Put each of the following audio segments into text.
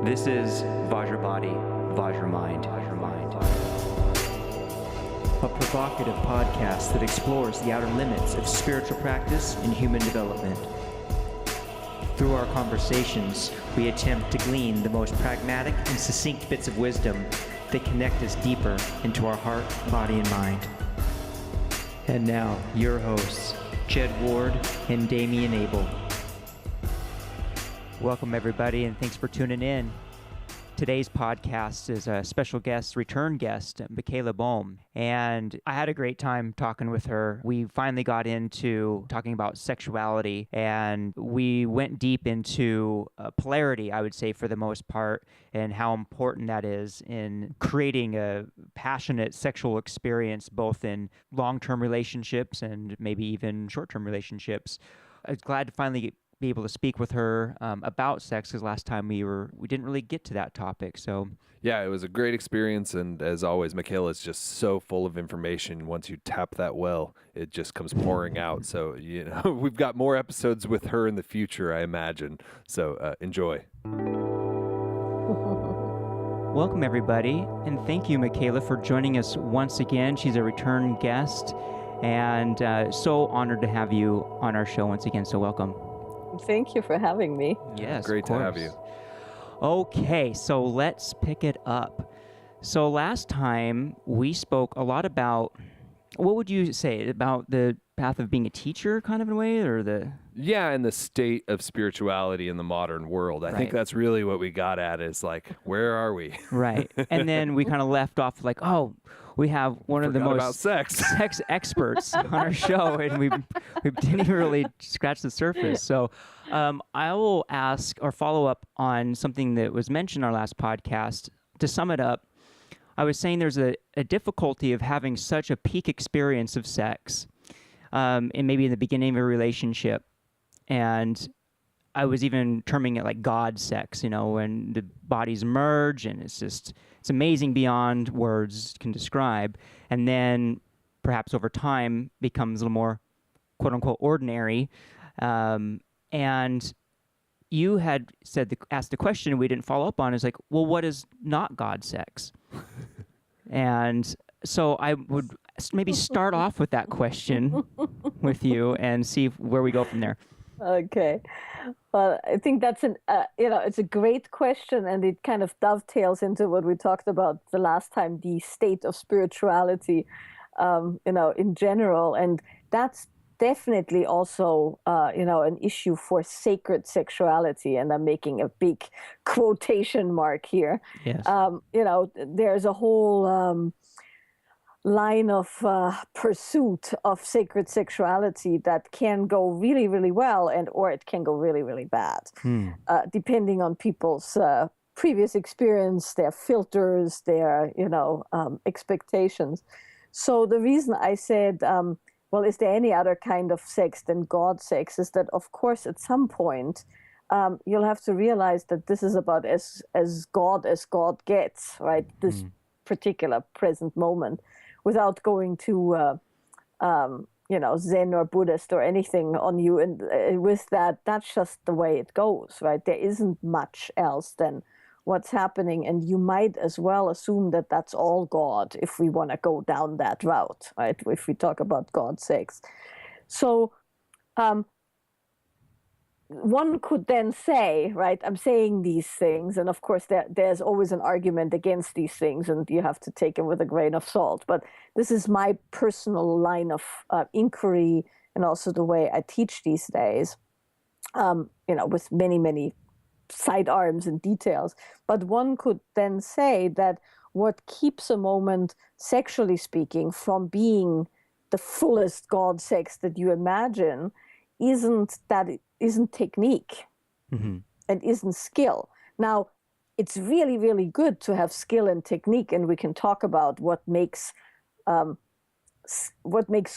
This is Vajra Body Vajra Mind. A provocative podcast that explores the outer limits of spiritual practice and human development. Through our conversations, we attempt to glean the most pragmatic and succinct bits of wisdom that connect us deeper into our heart, body, and mind. And now, your hosts, Jed Ward and Damien Abel. Welcome, everybody, and thanks for tuning in. Today's podcast is a special guest, return guest, Michaela Boehm, and I had a great time talking with her. We finally got into talking about sexuality, and we went deep into polarity, I would say, for the most part, and how important that is in creating a passionate sexual experience, both in long-term relationships and maybe even short-term relationships. I was glad to finally be able to speak with her about sex, because last time we didn't really get to that topic. So yeah, it was a great experience, and as always, Michaela is just so full of information. Once you tap that well, it just comes pouring out. So we've got more episodes with her in the future, I imagine. So enjoy. Welcome, everybody, and thank you, Michaela, for joining us once again. She's a return guest, and so honored to have you on our show once again. So welcome. Thank you for having me. Yes, great to have you. Okay, so let's pick it up. So last time we spoke a lot about, what would you say, about the path of being a teacher, kind of in a way, or the... Yeah, and the state of spirituality in the modern world. I think that's really what we got at, is like, where are we? Right. And then we kind of left off like, oh, we have one of the most sex experts on our show, and we didn't even really scratch the surface. So I will ask or follow up on something that was mentioned in our last podcast. To sum it up, I was saying there's a difficulty of having such a peak experience of sex, and maybe in the beginning of a relationship. And I was even terming it like God sex, when the bodies merge, and it's amazing beyond words can describe. And then perhaps over time becomes a little more quote unquote ordinary. And you had asked the question we didn't follow up on, is like, well, what is not God sex? And so I would maybe start off with that question with you and see where we go from there. Okay. Well, I think that's it's a great question, and it kind of dovetails into what we talked about the last time, the state of spirituality, in general. And that's definitely also, an issue for sacred sexuality. And I'm making a big quotation mark here. Yes. There's a whole line of pursuit of sacred sexuality that can go really, really well, or it can go really, really bad, depending on people's previous experience, their filters, their expectations. So the reason I said, well, is there any other kind of sex than God sex, is that, of course, at some point, you'll have to realize that this is about as God gets, right? This particular present moment, without going to, Zen or Buddhist or anything on you. And with that, that's just the way it goes, right? There isn't much else than what's happening. And you might as well assume that that's all God, if we want to go down that route, right? If we talk about God sex. So one could then say, right, I'm saying these things, and of course there's always an argument against these things, and you have to take it with a grain of salt. But this is my personal line of inquiry, and also the way I teach these days, with many, many sidearms and details. But one could then say that what keeps a moment, sexually speaking, from being the fullest God sex that you imagine isn't technique, and isn't skill. Now, it's really, really good to have skill and technique, and we can talk about what makes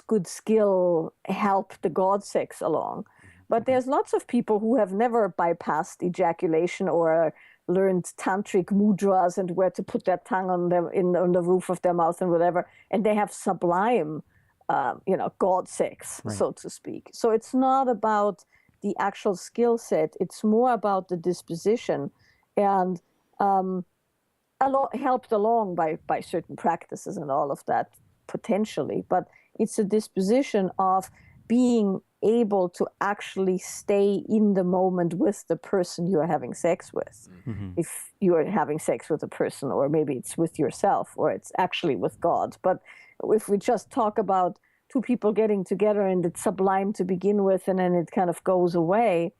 good skill help the God sex along. But there's lots of people who have never bypassed ejaculation or learned tantric mudras and where to put their tongue on the roof of their mouth and whatever, and they have sublime, God sex, right, so to speak. So it's not about the actual skill set; it's more about the disposition. And helped along by certain practices and all of that potentially, but it's a disposition of being able to actually stay in the moment with the person you are having sex with. Mm-hmm. If you are having sex with a person, or maybe it's with yourself, or it's actually with God. But if we just talk about two people getting together and it's sublime to begin with, and then it kind of goes away,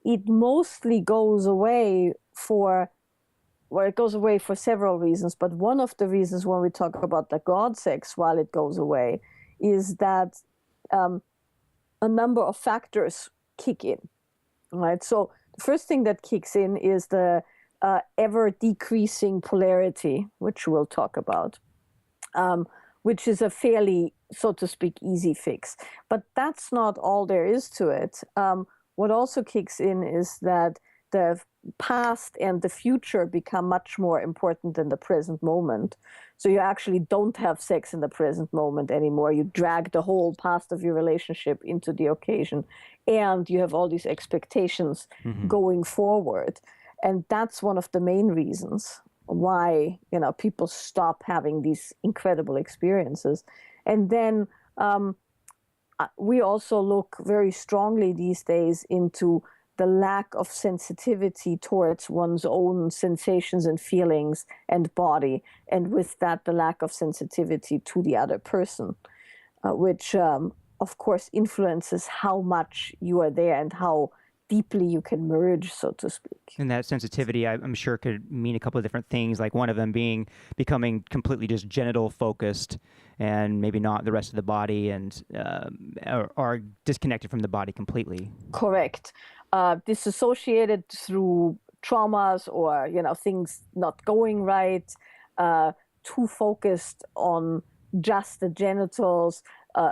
it mostly goes away for, well, it goes away for several reasons, but one of the reasons when we talk about the God sex, while it goes away, is that a number of factors kick in, right? So the first thing that kicks in is the ever decreasing polarity, which we'll talk about, which is a fairly, so to speak, easy fix. But that's not all there is to it. What also kicks in is that the past and the future become much more important than the present moment. So you actually don't have sex in the present moment anymore. You drag the whole past of your relationship into the occasion, and you have all these expectations going forward. And that's one of the main reasons why, people stop having these incredible experiences. And then we also look very strongly these days into the lack of sensitivity towards one's own sensations and feelings and body, and with that, the lack of sensitivity to the other person, which, of course, influences how much you are there and how deeply you can merge, so to speak. And that sensitivity, I'm sure, could mean a couple of different things, like one of them being becoming completely just genital focused and maybe not the rest of the body, and are disconnected from the body completely. Correct. Disassociated through traumas or, things not going right, too focused on just the genitals,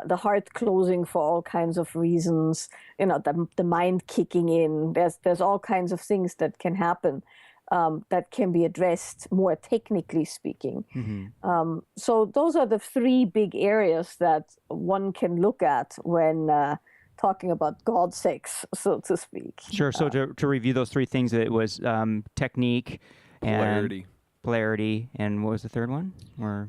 the heart closing for all kinds of reasons, the mind kicking in. There's all kinds of things that can happen that can be addressed more technically speaking. Mm-hmm. So those are the three big areas that one can look at when talking about God sex, so to speak. Sure. So to review those three things, it was technique, polarity, and what was the third one?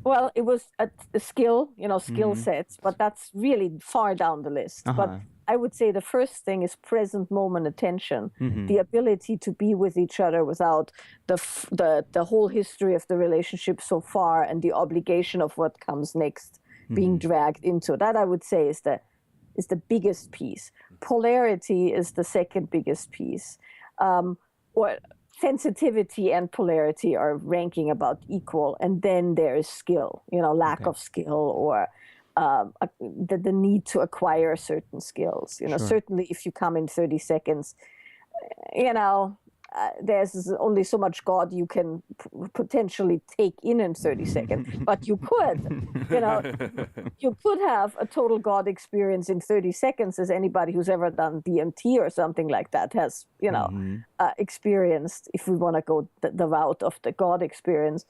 Well, it was a skill, skill sets, but that's really far down the list. But I would say the first thing is present moment attention, the ability to be with each other without the whole history of the relationship so far and the obligation of what comes next being dragged into. That, I would say, is the biggest piece. Polarity is the second biggest piece. Or sensitivity and polarity are ranking about equal. And then there is skill, lack of skill, or the need to acquire certain skills. Sure. Certainly if you come in 30 seconds, there's only so much God you can potentially take in 30 seconds, but you could, you could have a total God experience in 30 seconds, as anybody who's ever done DMT or something like that has, experienced, if we want to go the route of the God experience.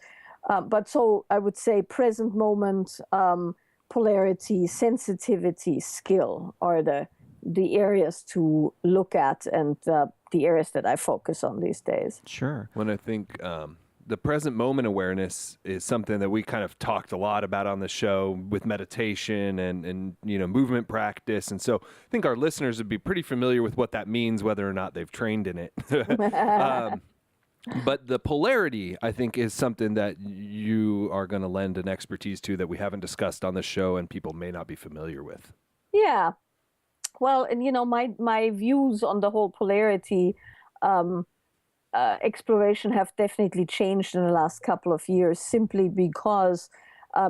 But so I would say present moment, polarity, sensitivity, skill are the areas to look at, and the areas that I focus on these days. Sure. When I think the present moment awareness is something that we kind of talked a lot about on the show with meditation and movement practice. And so I think our listeners would be pretty familiar with what that means, whether or not they've trained in it. But the polarity, I think, is something that you are going to lend an expertise to that we haven't discussed on the show and people may not be familiar with. Yeah. Well, and my views on the whole polarity exploration have definitely changed in the last couple of years, simply because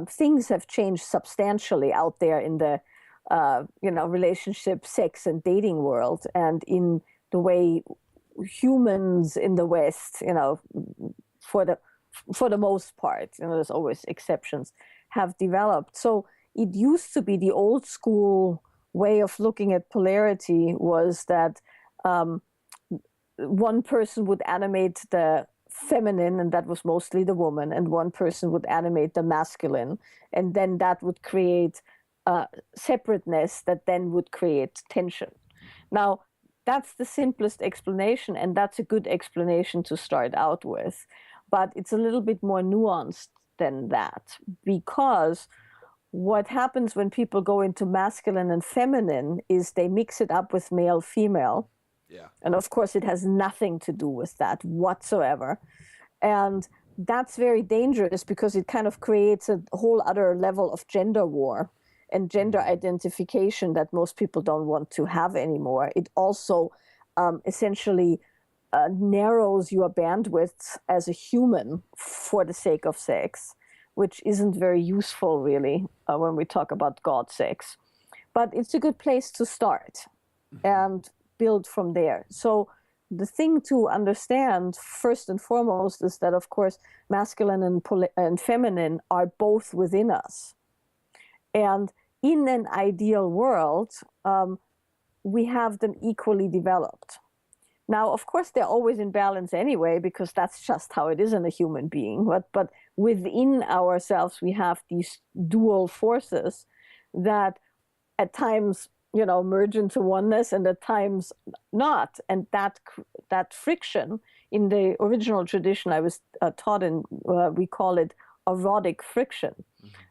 things have changed substantially out there in the relationship, sex, and dating world, and in the way humans in the West, for the most part, there's always exceptions, have developed. So it used to be the old school way of looking at polarity was that one person would animate the feminine, and that was mostly the woman, and one person would animate the masculine, and then that would create separateness that then would create tension. Now, that's the simplest explanation, and that's a good explanation to start out with. But it's a little bit more nuanced than that, because what happens when people go into masculine and feminine is they mix it up with male, female. Yeah. And of course, it has nothing to do with that whatsoever. And that's very dangerous because it kind of creates a whole other level of gender war and gender identification that most people don't want to have anymore. It also essentially narrows your bandwidth as a human for the sake of sex, which isn't very useful, really, when we talk about God sex. But it's a good place to start and build from there. So the thing to understand, first and foremost, is that, of course, masculine and feminine are both within us. And in an ideal world, we have them equally developed. Now, of course, they're always in balance anyway, because that's just how it is in a human being. But within ourselves, we have these dual forces that at times, merge into oneness and at times not. And that friction in the original tradition I was taught in, we call it erotic friction.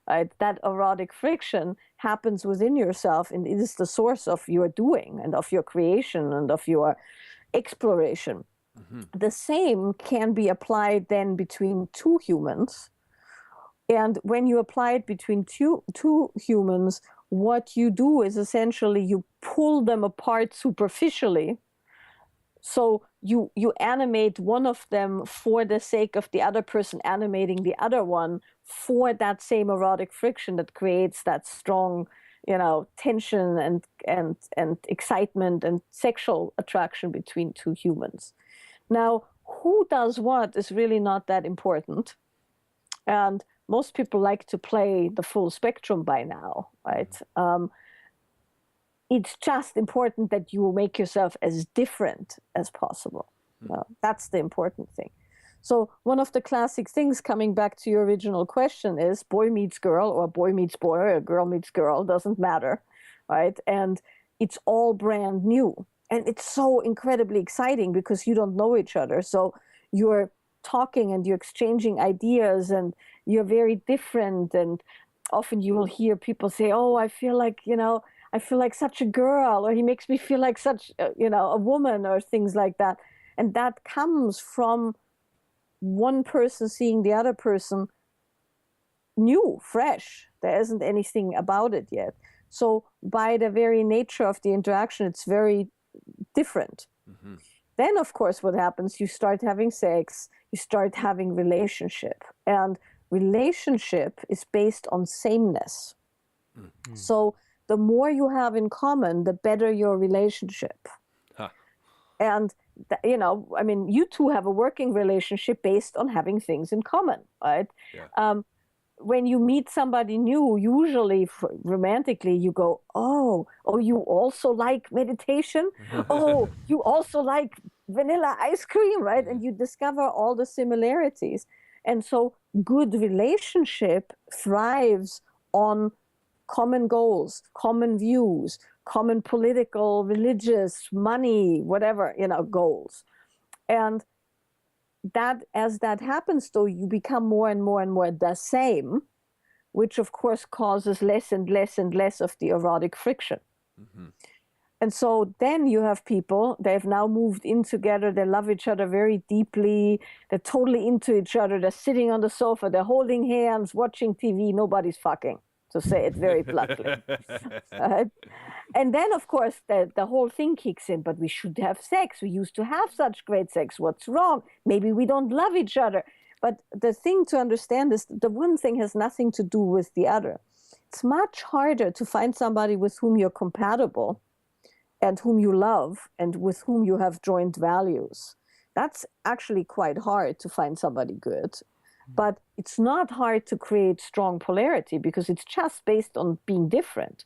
Right? That erotic friction happens within yourself, and it is the source of your doing and of your creation and of your exploration. The same can be applied then between two humans. And when you apply it between two humans, what you do is essentially you pull them apart superficially. So you animate one of them for the sake of the other person animating the other one for that same erotic friction that creates that strong, tension and excitement and sexual attraction between two humans. Now, who does what is really not that important. And most people like to play the full spectrum by now, right? It's just important that you make yourself as different as possible. That's the important thing. So one of the classic things, coming back to your original question, is boy meets girl, or boy meets boy, or girl meets girl, doesn't matter, right? And it's all brand new. And it's so incredibly exciting because you don't know each other. So you're talking and you're exchanging ideas and you're very different. And often you will hear people say, oh, I feel like such a girl, or he makes me feel like such, a woman, or things like that. And that comes from one person seeing the other person new, fresh. There isn't anything about it yet. So by the very nature of the interaction, it's very different. Then, of course, what happens, you start having sex, you start having relationship. And relationship is based on sameness. So the more you have in common, the better your relationship. And, you two have a working relationship based on having things in common, right? Yeah. When you meet somebody new, usually romantically, you go, oh, you also like meditation? Oh, you also like vanilla ice cream, right? And you discover all the similarities. And so good relationship thrives on common goals, common views, common political, religious, money, whatever, goals. And that, as that happens, though, you become more and more and more the same, which of course causes less and less and less of the erotic friction. And so then you have people, they've now moved in together, they love each other very deeply, they're totally into each other, they're sitting on the sofa, they're holding hands, watching TV, nobody's fucking, to say it very bluntly. And then, of course, the whole thing kicks in, but we should have sex. We used to have such great sex. What's wrong? Maybe we don't love each other. But the thing to understand is the one thing has nothing to do with the other. It's much harder to find somebody with whom you're compatible and whom you love and with whom you have joint values. That's actually quite hard to find somebody good. But it's not hard to create strong polarity because it's just based on being different.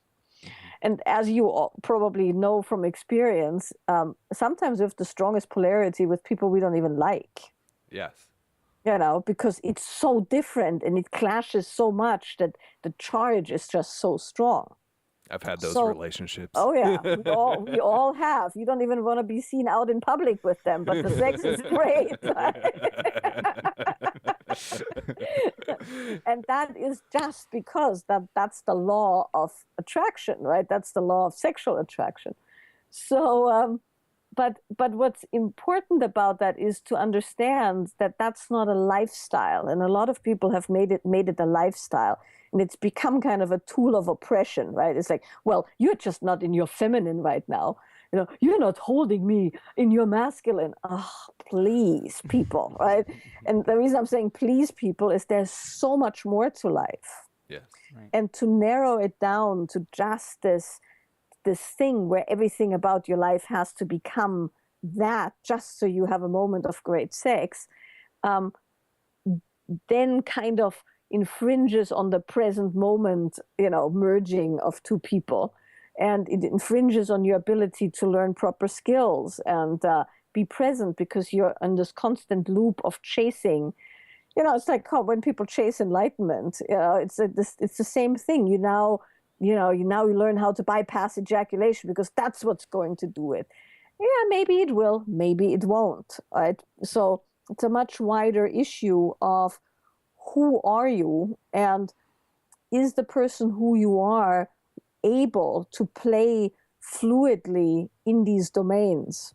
And as you all probably know from experience, sometimes we have the strongest polarity with people we don't even like. Yes. Because it's so different and it clashes so much that the charge is just so strong. I've had those So, relationships. oh yeah, we all have. You don't even want to be seen out in public with them, but the sex is great. And that is just because that's the law of attraction, right? That's the law of sexual attraction. So, but what's important about that is to understand that that's not a lifestyle, and a lot of people have made it a lifestyle, and it's become kind of a tool of oppression, right? It's like, well, you're just not in your feminine right now. You're not holding me in your masculine. Oh, please, people, right? And the reason I'm saying please, people, is there's so much more to life. Yes. Right. And to narrow it down to just this thing where everything about your life has to become that just so you have a moment of great sex, then kind of infringes on the present moment, merging of two people. And it infringes on your ability to learn proper skills and be present, because you're in this constant loop of chasing. It's like when people chase enlightenment, it's the same thing. You now learn how to bypass ejaculation because that's what's going to do it. Yeah, maybe it will, maybe it won't, right? So it's a much wider issue of who are you, and is the person who you are able to play fluidly in these domains?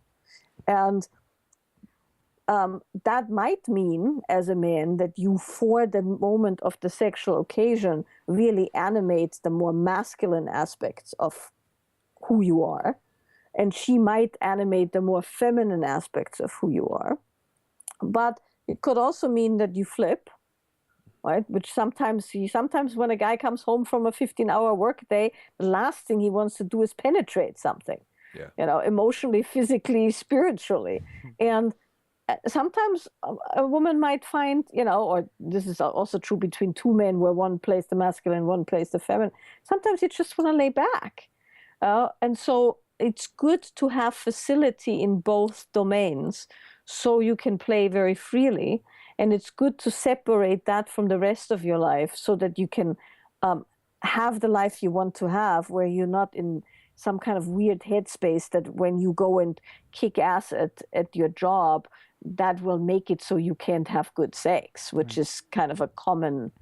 And that might mean, as a man, that you, for the moment of the sexual occasion, really animate the more masculine aspects of who you are. And she might animate the more feminine aspects of who you are. But it could also mean that you flip, right? Which sometimes when a guy comes home from a 15-hour workday, the last thing he wants to do is penetrate something, emotionally, physically, spiritually. And sometimes a woman might find, or this is also true between two men where one plays the masculine, one plays the feminine. Sometimes you just want to lay back. And so it's good to have facility in both domains so you can play very freely. And it's good to separate that from the rest of your life so that you can have the life you want to have, where you're not in some kind of weird headspace that when you go and kick ass at your job, that will make it so you can't have good sex, which is kind of a common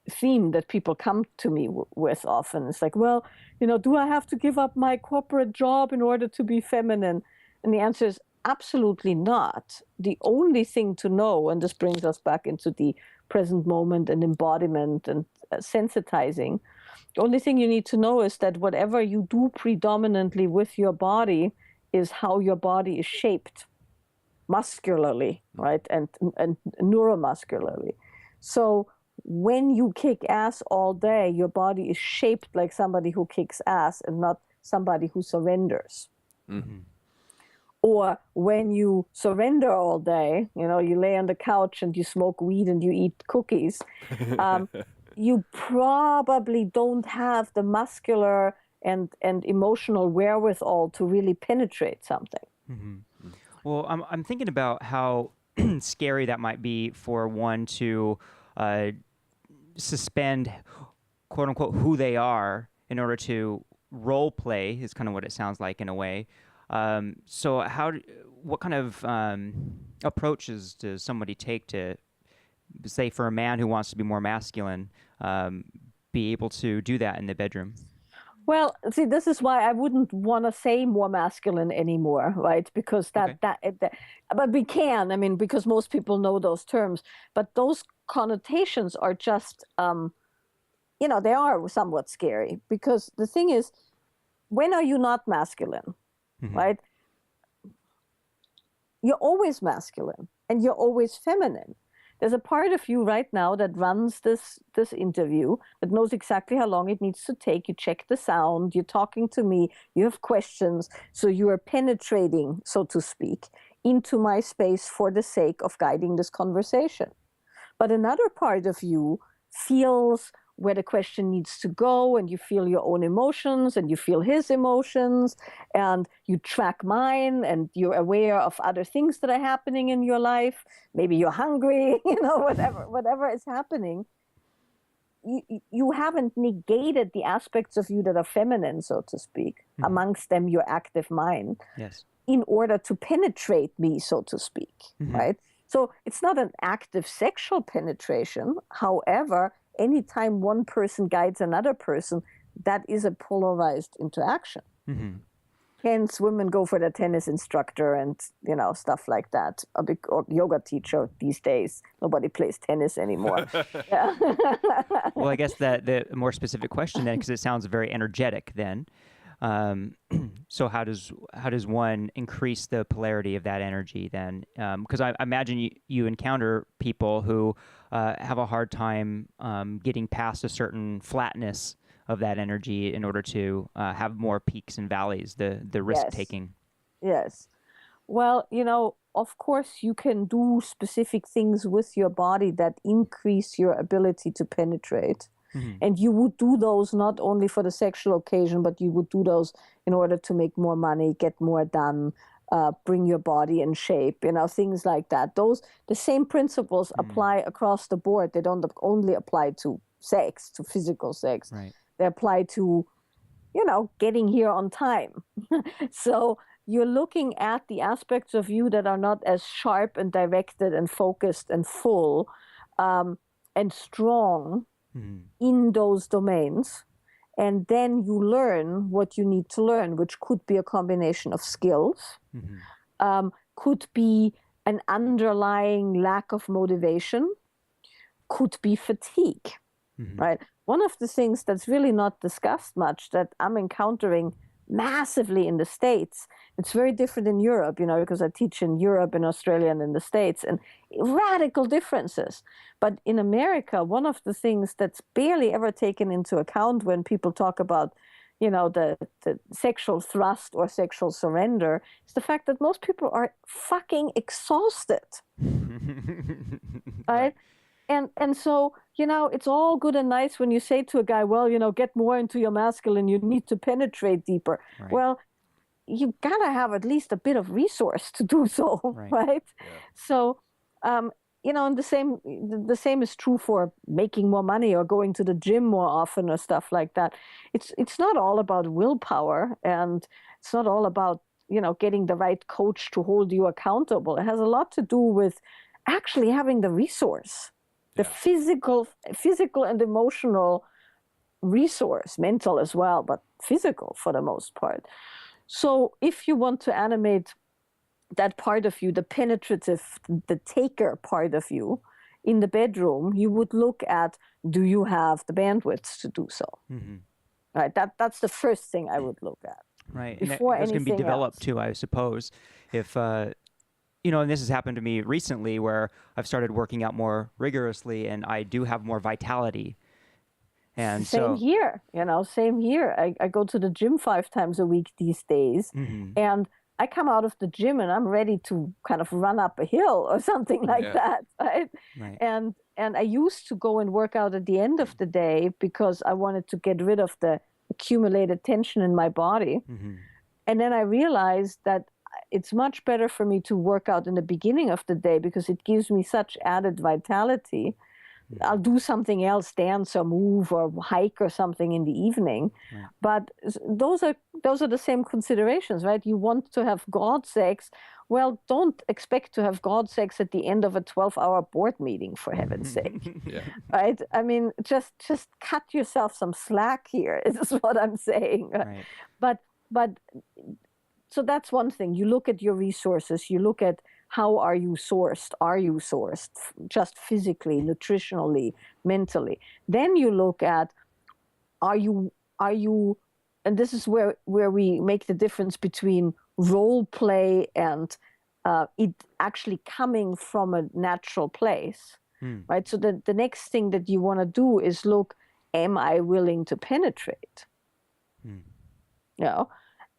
theme that people come to me with often. It's like, well, do I have to give up my corporate job in order to be feminine? And the answer is absolutely not. The only thing to know, and this brings us back into the present moment and embodiment and sensitizing, the only thing you need to know is that whatever you do predominantly with your body is how your body is shaped muscularly, right? And neuromuscularly. So when you kick ass all day, your body is shaped like somebody who kicks ass and not somebody who surrenders. Mm-hmm. Or when you surrender all day, you lay on the couch and you smoke weed and you eat cookies, you probably don't have the muscular and emotional wherewithal to really penetrate something. Mm-hmm. Well, I'm thinking about how scary that might be for one to suspend, quote unquote, who they are in order to role play, is kind of what it sounds like in a way. So what kind of approaches does somebody take to, say, for a man who wants to be more masculine, be able to do that in the bedroom? Well, see, this is why I wouldn't want to say more masculine anymore, right? Because but we can, because most people know those terms, but those connotations are just, they are somewhat scary, because the thing is, when are you not masculine, right? You're always masculine and you're always feminine. There's a part of you right now that runs this interview, that knows exactly how long it needs to take. You check the sound, you're talking to me, you have questions. So you are penetrating, so to speak, into my space for the sake of guiding this conversation. But another part of you feels where the question needs to go, and you feel your own emotions and you feel his emotions and you track mine and you're aware of other things that are happening in your life. Maybe you're hungry, whatever is happening. you haven't negated the aspects of you that are feminine, so to speak, amongst them your active mind, yes, in order to penetrate me, so to speak, right? So it's not an active sexual penetration. However, anytime one person guides another person, that is a polarized interaction. Hence, women go for the tennis instructor and, you know, stuff like that. Or yoga teacher these days. Nobody plays tennis anymore. Yeah. Well, I guess that the more specific question then, because it sounds very energetic then. So how does one increase the polarity of that energy then? Because I imagine you encounter people who have a hard time getting past a certain flatness of that energy in order to have more peaks and valleys, the risk taking. Yes. Well, you know, of course you can do specific things with your body that increase your ability to penetrate. And you would do those not only for the sexual occasion, but you would do those in order to make more money, get more done, bring your body in shape, you know, things like that. The same principles apply across the board. They don't only apply to sex, to physical sex. Right. They apply to, you know, getting here on time. So you're looking at the aspects of you that are not as sharp and directed and focused and full and strong in those domains. And then you learn what you need to learn, which could be a combination of skills, could be an underlying lack of motivation, could be fatigue, right? One of the things that's really not discussed much that I'm encountering massively in the States, it's very different in Europe, you know, because I teach in Europe and Australia and in the States, and radical differences. But in America, one of the things that's barely ever taken into account when people talk about, you know, the sexual thrust or sexual surrender is the fact that most people are fucking exhausted, right? And so, you know, it's all good and nice when you say to a guy, well, you know, get more into your masculine, you need to penetrate deeper. Right. Well, you gotta have at least a bit of resource to do so, right? Yeah. So, you know, and the same is true for making more money or going to the gym more often or stuff like that. It's not all about willpower, and it's not all about, you know, getting the right coach to hold you accountable. It has a lot to do with actually having the resource. The physical and emotional resource, mental as well, but physical for the most part. So if you want to animate that part of you, the penetrative, the taker part of you in the bedroom, you would look at, do you have the bandwidth to do so? Right. That's the first thing I would look at. Right. Before and that's going to be anything developed else. too, I suppose. If you know, and this has happened to me recently where I've started working out more rigorously and I do have more vitality. And same here, you know, same here. I go to the gym 5 times a week these days, and I come out of the gym and I'm ready to kind of run up a hill or something like that, right? And I used to go and work out at the end of the day because I wanted to get rid of the accumulated tension in my body. And then I realized that it's much better for me to work out in the beginning of the day because it gives me such added vitality. I'll do something else, dance or move or hike or something in the evening. But those are the same considerations, right? You want to have God sex. Well, don't expect to have God sex at the end of a 12-hour board meeting, for heaven's sake. Right? I mean, just cut yourself some slack here, is what I'm saying. Right. But so that's one thing. You look at your resources. You look at how are you sourced? Are you sourced just physically, nutritionally, mentally? Then you look at are you, and this is where we make the difference between role play and it actually coming from a natural place, right? So the next thing that you want to do is look, am I willing to penetrate? You know?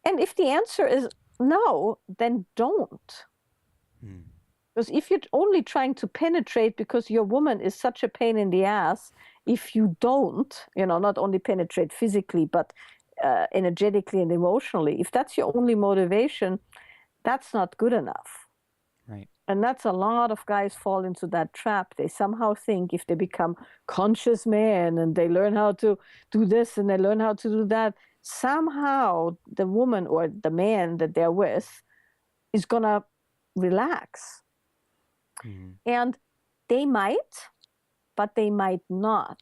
And if the answer is no, then don't. Because if you're only trying to penetrate because your woman is such a pain in the ass, if you don't, you know, not only penetrate physically, but energetically and emotionally, if that's your only motivation, that's not good enough. Right. And that's a lot of guys fall into that trap. They somehow think if they become conscious men and they learn how to do this and they learn how to do that, somehow the woman or the man that they're with is going to relax. Mm-hmm. And they might, but they might not.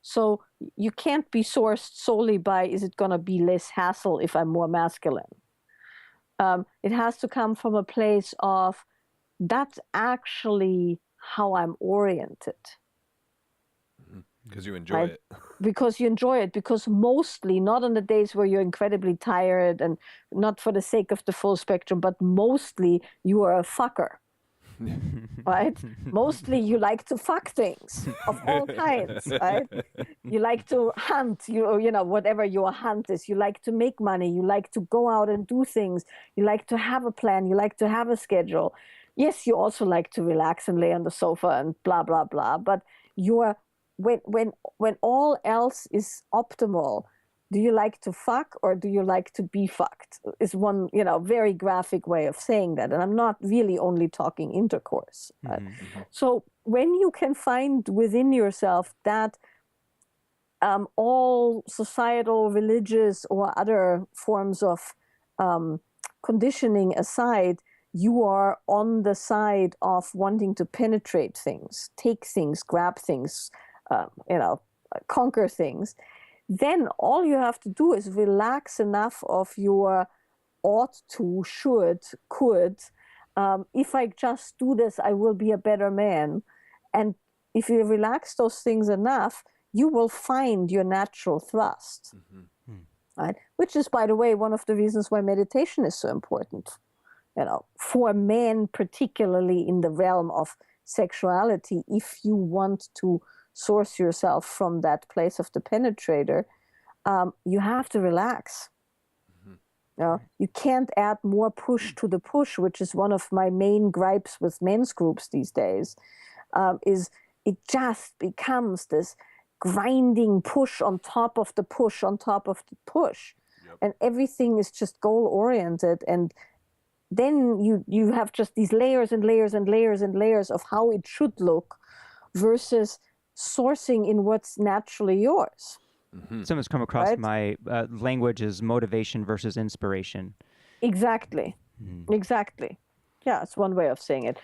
So you can't be sourced solely by, is it going to be less hassle if I'm more masculine? It has to come from a place of, that's actually how I'm oriented. Because you enjoy it. Because you enjoy it. Because mostly, not on the days where you're incredibly tired and not for the sake of the full spectrum, but mostly you are a fucker. Right? Mostly you like to fuck things of all kinds, right? You like to hunt, you know, whatever your hunt is. You like to make money. You like to go out and do things. You like to have a plan. You like to have a schedule. Yes, you also like to relax and lay on the sofa and blah, blah, blah. But you're, when all else is optimal, do you like to fuck or do you like to be fucked? Is one, you know, very graphic way of saying that. And I'm not really only talking intercourse. Mm-hmm. So when you can find within yourself that all societal, religious, or other forms of conditioning aside, you are on the side of wanting to penetrate things, take things, grab things, you know, conquer things, then all you have to do is relax enough of your ought to, should, could. If I just do this, I will be a better man. And if you relax those things enough, you will find your natural thrust. Mm-hmm. Right? Which is, by the way, one of the reasons why meditation is so important. You know, for men, particularly in the realm of sexuality, if you want to source yourself from that place of the penetrator, you have to relax. Mm-hmm. You know, you can't add more push to the push, which is one of my main gripes with men's groups these days, is it just becomes this grinding push on top of the push on top of the push. Yep. And everything is just goal-oriented. And then you have just these layers and layers and layers and layers of how it should look versus sourcing in what's naturally yours. Mm-hmm. Someone's come across my language as motivation versus inspiration. Exactly. Mm-hmm. Exactly. Yeah, it's one way of saying it.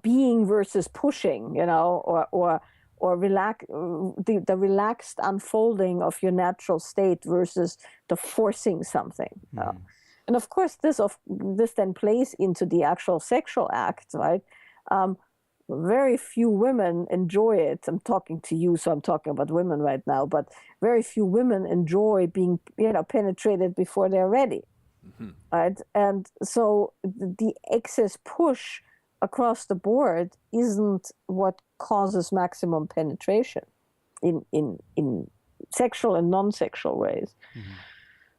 Being versus pushing, you know, or the relaxed unfolding of your natural state versus the forcing something. Mm-hmm. And of course, this then plays into the actual sexual act, right? Very few women enjoy it. I'm talking to you, so I'm talking about women right now. But very few women enjoy being, you know, penetrated before they're ready, mm-hmm. right? And so the excess push across the board isn't what causes maximum penetration in sexual and non-sexual ways. Mm-hmm.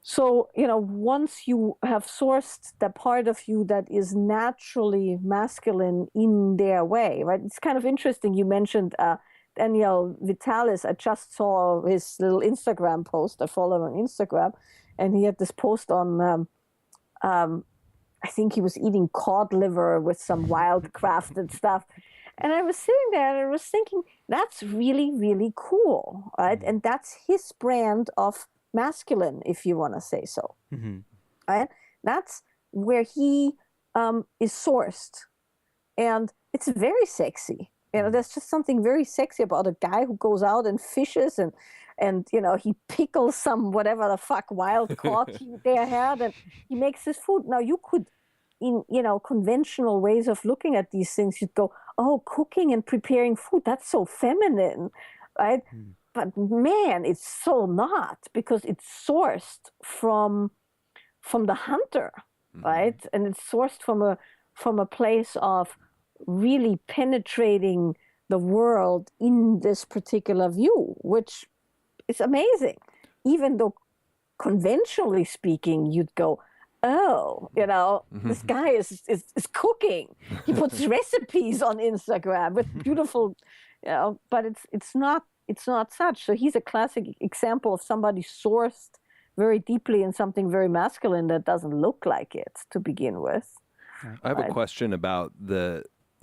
So, you know, once you have sourced the part of you that is naturally masculine in their way, right? It's kind of interesting. You mentioned Daniel Vitalis. I just saw his little Instagram post. I follow him on Instagram. And he had this post on, I think he was eating cod liver with some wild crafted stuff. And I was sitting there and I was thinking, that's really, really cool, right? And that's his brand of masculine, if you want to say so. Mm-hmm. Right? That's where he is sourced. And it's very sexy. You know, there's just something very sexy about a guy who goes out and fishes and you know, he pickles some whatever the fuck wild caught they had and he makes his food. Now you could, in, you know, conventional ways of looking at these things, you'd go, oh, cooking and preparing food, that's so feminine, right? Mm. But man, it's so not, because it's sourced from the hunter, mm-hmm. right? And it's sourced from a place of really penetrating the world in this particular view, which is amazing. Even though conventionally speaking, you'd go, oh, you know, mm-hmm. this guy is cooking. He puts recipes on Instagram with beautiful, you know, but it's not such. So he's a classic example of somebody sourced very deeply in something very masculine that doesn't look like it to begin with. I have a question about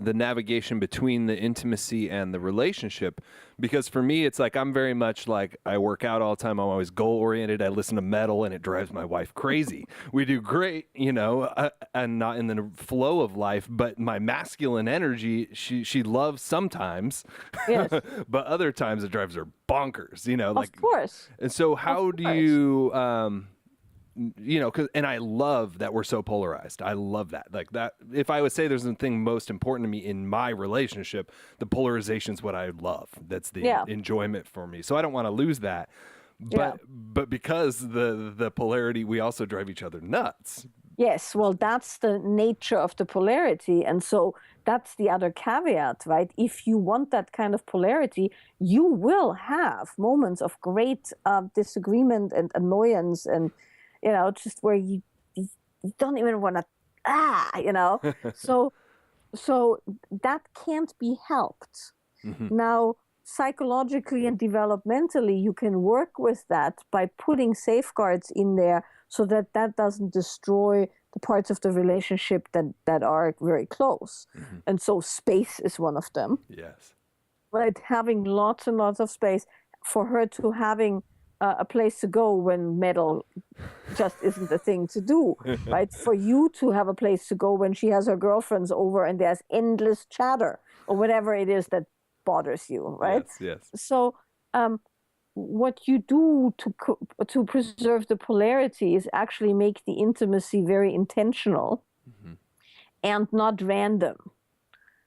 the navigation between the intimacy and the relationship. Because for me, it's like I'm very much like I work out all the time. I'm always goal oriented. I listen to metal and it drives my wife crazy. We do great, you know, and not in the flow of life. But my masculine energy, she loves sometimes, Yes. but other times it drives her bonkers, you know. Of course. And so how do you, you know, and I love that we're so polarized. I love that. Like that, if I would say there's a thing most important to me in my relationship, the polarization is what I love. That's the enjoyment for me. So I don't want to lose that. But because the polarity, we also drive each other nuts. Yes, well, that's the nature of the polarity. And so that's the other caveat, right? If you want that kind of polarity, you will have moments of great disagreement and annoyance and, you know, just where you don't even want to, you know. so that can't be helped. Mm-hmm. Now, psychologically and developmentally, you can work with that by putting safeguards in there so that that doesn't destroy the parts of the relationship that are very close. Mm-hmm. And so space is one of them. Yes. Right, having lots and lots of space for her to having a place to go when metal just isn't the thing to do, right? For you to have a place to go when she has her girlfriends over and there's endless chatter or whatever it is that bothers you, right? Yes. So what you do to preserve the polarity is actually make the intimacy very intentional and not random,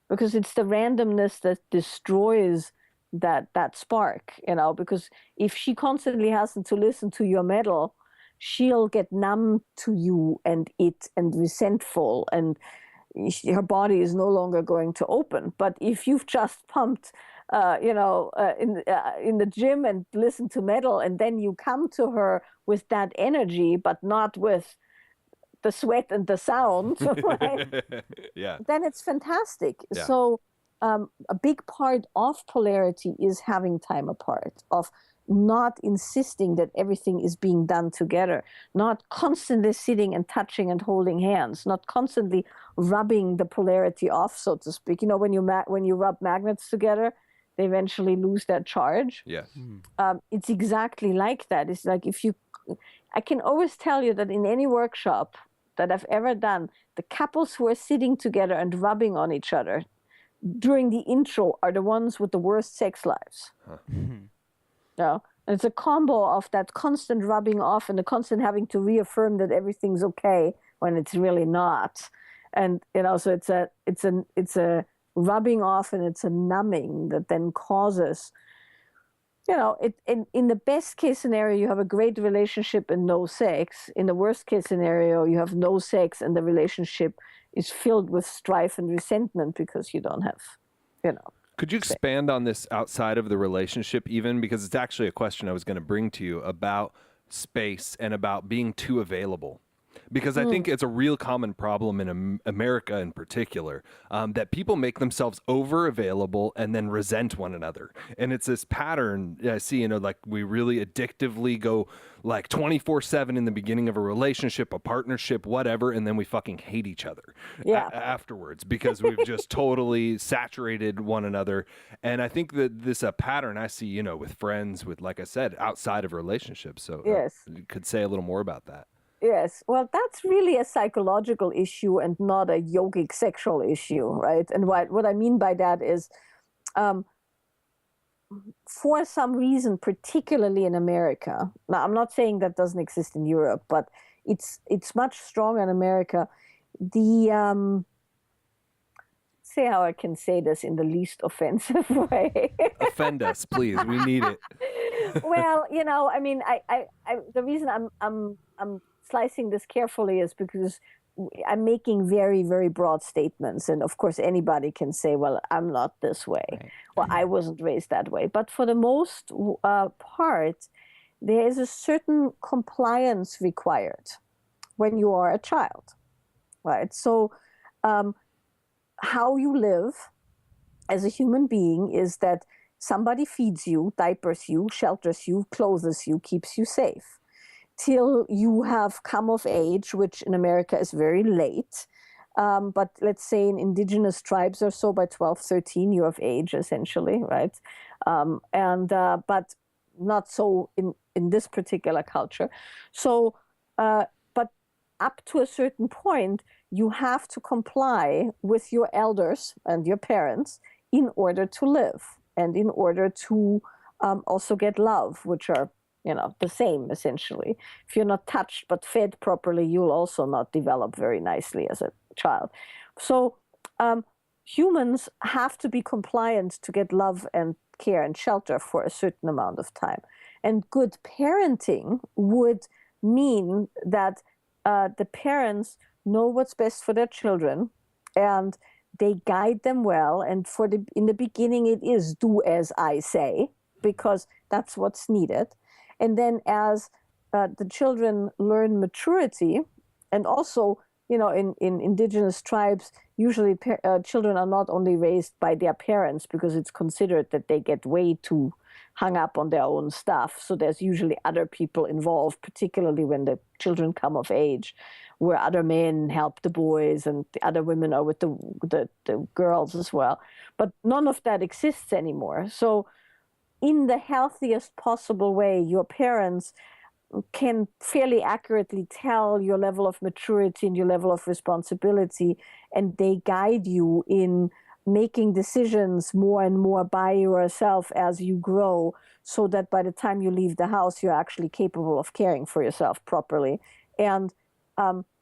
because it's the randomness that destroys that spark, you know, because if she constantly has to listen to your metal, she'll get numb to you and resentful, and her body is no longer going to open. But if you've just pumped in the gym and listen to metal, and then you come to her with that energy but not with the sweat and the sound, right? Yeah. Then it's fantastic. Yeah. So a big part of polarity is having time apart, of not insisting that everything is being done together, not constantly sitting and touching and holding hands, not constantly rubbing the polarity off, so to speak. You know, when you rub magnets together, they eventually lose their charge. Yes. It's exactly like that. It's like I can always tell you that in any workshop that I've ever done, the couples who are sitting together and rubbing on each other during the intro are the ones with the worst sex lives. And it's a combo of that constant rubbing off and the constant having to reaffirm that everything's okay when it's really not. And you know, so it's a rubbing off and it's a numbing that then causes, you know, in the best case scenario, you have a great relationship and no sex. In the worst case scenario, you have no sex and the relationship is filled with strife and resentment because you don't have, you know. Could you expand on this outside of the relationship even? Because it's actually a question I was going to bring to you about space and about being too available. Because I think it's a real common problem in America in particular, that people make themselves over available and then resent one another. And it's this pattern I see, you know, like we really addictively go like 24/7 in the beginning of a relationship, a partnership, whatever. And then we fucking hate each other afterwards because we've just totally saturated one another. And I think that this a pattern I see, you know, with friends, with, like I said, outside of relationships. So you could say a little more about that. Yes, well, that's really a psychological issue and not a yogic sexual issue, right? And what I mean by that is, for some reason, particularly in America, now I'm not saying that doesn't exist in Europe, but it's much stronger in America. Say how I can say this in the least offensive way. Offend us, please. We need it. Well, you know, I mean, I the reason I'm slicing this carefully is because I'm making very, very broad statements. And of course, anybody can say, well, I'm not this way. Right. Well, I wasn't raised that way. But for the most part, there is a certain compliance required when you are a child, right? So how you live as a human being is that somebody feeds you, diapers you, shelters you, clothes you, keeps you safe, till you have come of age, which in America is very late. But let's say in indigenous tribes or so, by 12, 13, you're of age, essentially, right? But not so in this particular culture. So, but up to a certain point, you have to comply with your elders and your parents in order to live and in order to also get love, which are, the same, essentially. If you're not touched but fed properly, you'll also not develop very nicely as a child. So humans have to be compliant to get love and care and shelter for a certain amount of time. And good parenting would mean that the parents know what's best for their children and they guide them well. And in the beginning, it is do as I say, because that's what's needed. And then as the children learn maturity, and also, in indigenous tribes, usually children are not only raised by their parents because it's considered that they get way too hung up on their own stuff. So there's usually other people involved, particularly when the children come of age, where other men help the boys and the other women are with the girls as well. But none of that exists anymore. So in the healthiest possible way, your parents can fairly accurately tell your level of maturity and your level of responsibility, and they guide you in making decisions more and more by yourself as you grow, so that by the time you leave the house, you're actually capable of caring for yourself properly and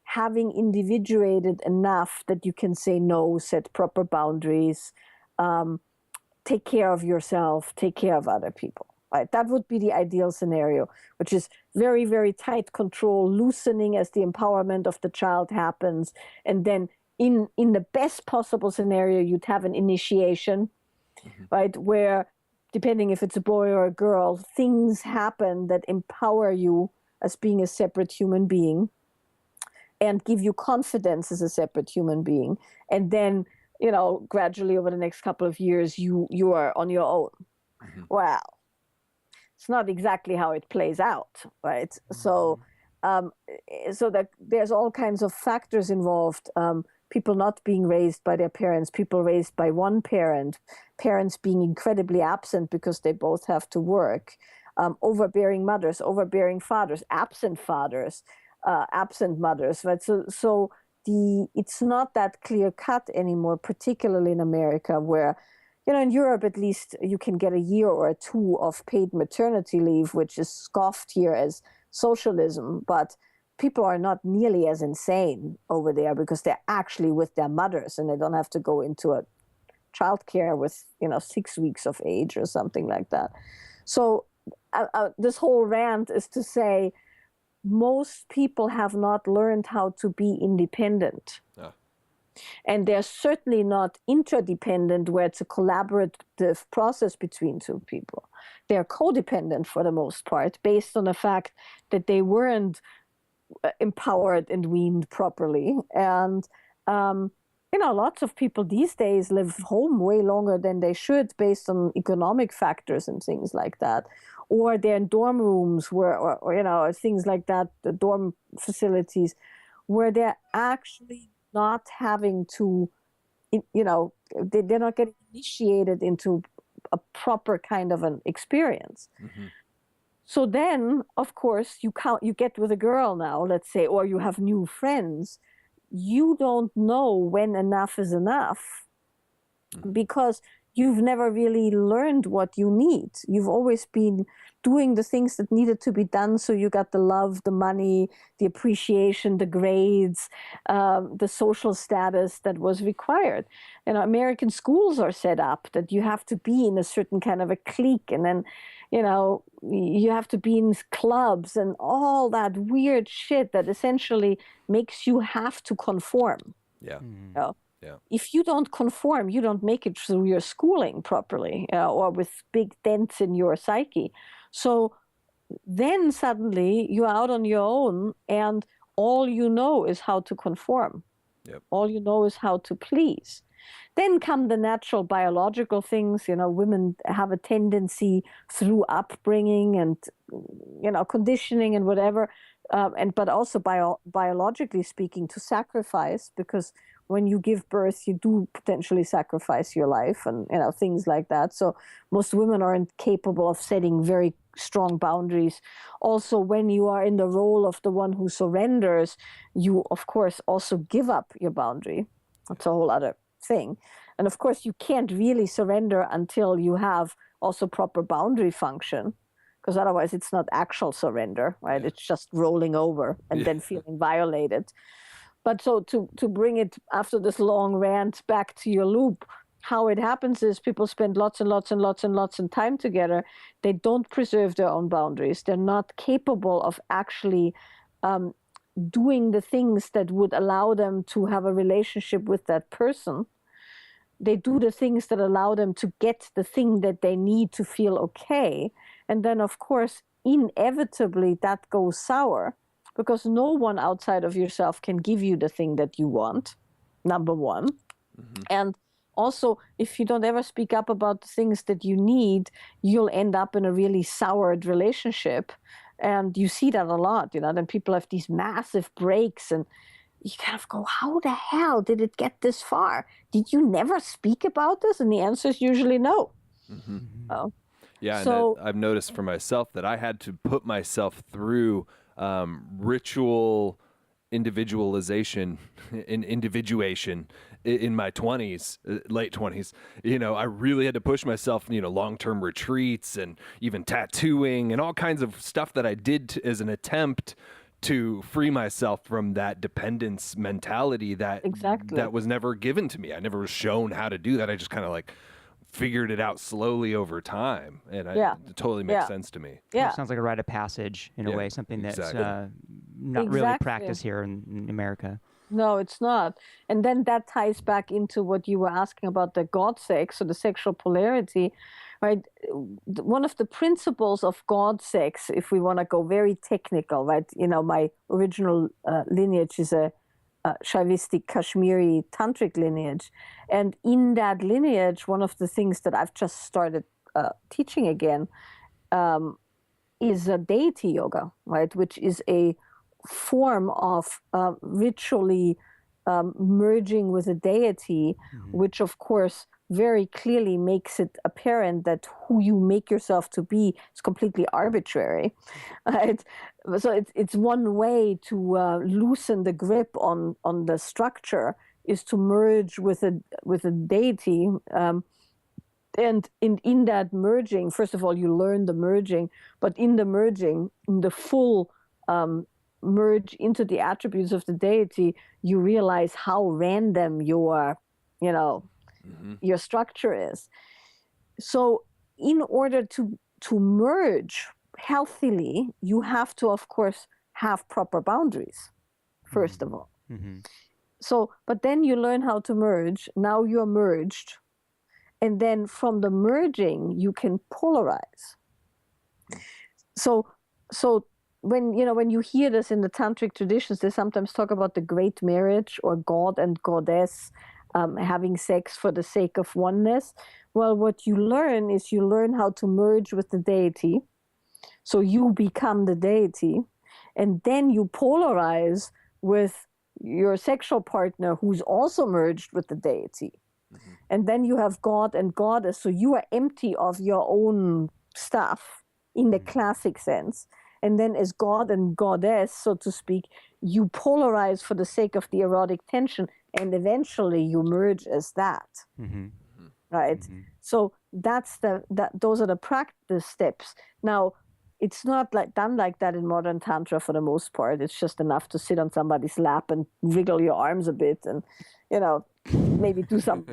having individuated enough that you can say no, set proper boundaries, take care of yourself, take care of other people. Right? That would be the ideal scenario, which is very, very tight control, loosening as the empowerment of the child happens. And then in the best possible scenario, you'd have an initiation, right? Where, depending if it's a boy or a girl, things happen that empower you as being a separate human being and give you confidence as a separate human being. And then, gradually over the next couple of years, you are on your own. Wow. It's not exactly how it plays out, right? So that there's all kinds of factors involved. People not being raised by their parents, people raised by one parent, parents being incredibly absent because they both have to work, overbearing mothers, overbearing fathers, absent fathers, absent mothers, right? So it's not that clear cut anymore, particularly in America, where in Europe, at least, you can get a year or two of paid maternity leave, which is scoffed here as socialism. But people are not nearly as insane over there because they're actually with their mothers and they don't have to go into a childcare with, 6 weeks of age or something like that. So this whole rant is to say most people have not learned how to be independent. And they're certainly not interdependent, where it's a collaborative process between two people. They're codependent for the most part, based on the fact that they weren't empowered and weaned properly. And, lots of people these days live home way longer than they should, based on economic factors and things like that. Or they're in dorm rooms or things like that, the dorm facilities, where they're actually not having to, they're not getting initiated into a proper kind of an experience. So then, of course, you get with a girl now, let's say, or you have new friends. You don't know when enough is enough because you've never really learned what you need. You've always been doing the things that needed to be done. So you got the love, the money, the appreciation, the grades, the social status that was required. American schools are set up that you have to be in a certain kind of a clique. And then, you have to be in clubs and all that weird shit that essentially makes you have to conform. Yeah. Yeah. If you don't conform, you don't make it through your schooling properly, or with big dents in your psyche. So then suddenly you're out on your own, and all you know is how to conform. Yep. All you know is how to please. Then come the natural biological things. Women have a tendency through upbringing and, conditioning and whatever, but also biologically speaking, to sacrifice, because when you give birth, you do potentially sacrifice your life and, things like that. So most women aren't capable of setting very strong boundaries. Also, when you are in the role of the one who surrenders, you, of course, also give up your boundary. That's a whole other thing. And of course, you can't really surrender until you have also proper boundary function, because otherwise it's not actual surrender, right? Yeah. It's just rolling over and then feeling violated. But so to bring it, after this long rant, back to your loop, how it happens is people spend lots and lots and lots and lots of time together. They don't preserve their own boundaries. They're not capable of actually doing the things that would allow them to have a relationship with that person. They do the things that allow them to get the thing that they need to feel okay. And then, of course, inevitably that goes sour, because no one outside of yourself can give you the thing that you want, number one. Mm-hmm. And also, if you don't ever speak up about the things that you need, you'll end up in a really soured relationship. And you see that a lot, then people have these massive breaks, and you kind of go, how the hell did it get this far? Did you never speak about this? And the answer is usually no. Mm-hmm. Oh. Yeah, so, and I've noticed for myself that I had to put myself through ritual individualization and individuation in my 20s, late 20s. I really had to push myself, long-term retreats and even tattooing and all kinds of stuff that I did as an attempt to free myself from that dependence mentality that was never given to me. I never was shown how to do that. I just kind of figured it out slowly over time, and it totally makes sense to me. Yeah, it sounds like a rite of passage in a way, something that's not really practiced here in America. No, it's not. And then that ties back into what you were asking about the God sex, or the sexual polarity, right? One of the principles of God sex, if we want to go very technical, right? My original lineage is a Shaivistic Kashmiri tantric lineage. And in that lineage, one of the things that I've just started teaching again is a deity yoga, right? Which is a form of ritually merging with a deity, which of course very clearly makes it apparent that who you make yourself to be is completely arbitrary. Right? So it's one way to loosen the grip on the structure, is to merge with a deity. And in that merging, first of all, you learn the merging, but in the merging, in the full merge into the attributes of the deity, you realize how random your structure is. So in order to merge healthily, you have to, of course, have proper boundaries, first of all. Mm-hmm. So, but then you learn how to merge. Now you're merged. And then from the merging, you can polarize. So when you hear this in the tantric traditions, they sometimes talk about the great marriage, or God and goddess having sex for the sake of oneness. Well, what you learn is you learn how to merge with the deity. So you become the deity, and then you polarize with your sexual partner who's also merged with the deity. Mm-hmm. And then you have God and goddess. So you are empty of your own stuff in the classic sense. And then as God and goddess, so to speak, you polarize for the sake of the erotic tension, and eventually you merge as that. Mm-hmm. Right? Mm-hmm. So those are the practice steps. Now, it's not done like that in modern tantra for the most part. It's just enough to sit on somebody's lap and wriggle your arms a bit and, maybe do some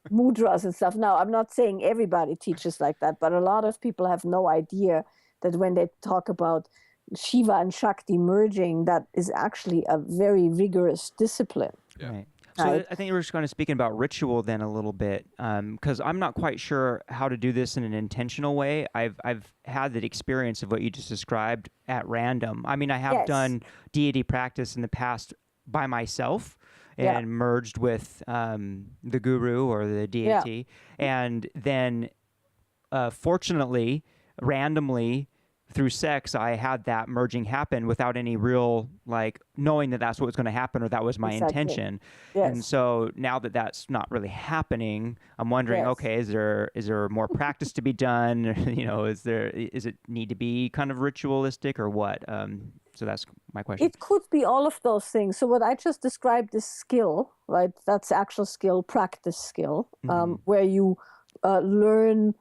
mudras and stuff. Now, I'm not saying everybody teaches like that, but a lot of people have no idea that when they talk about Shiva and Shakti merging, that is actually a very rigorous discipline. Yeah. Right. So I think we're just going to speak about ritual then a little bit, because I'm not quite sure how to do this in an intentional way. I've had the experience of what you just described at random. I mean, I have done deity practice in the past by myself and merged with the guru or the deity. And then, fortunately, randomly, through sex, I had that merging happen without any real, like, knowing that that's what was going to happen or that was my intention. Yes. And so now that that's not really happening, I'm wondering, Yes. okay, is there more practice to be done? You know, is it need to be kind of ritualistic or what? So that's my question. It could be all of those things. So what I just described is skill, right? That's actual skill, practice skill, where you learn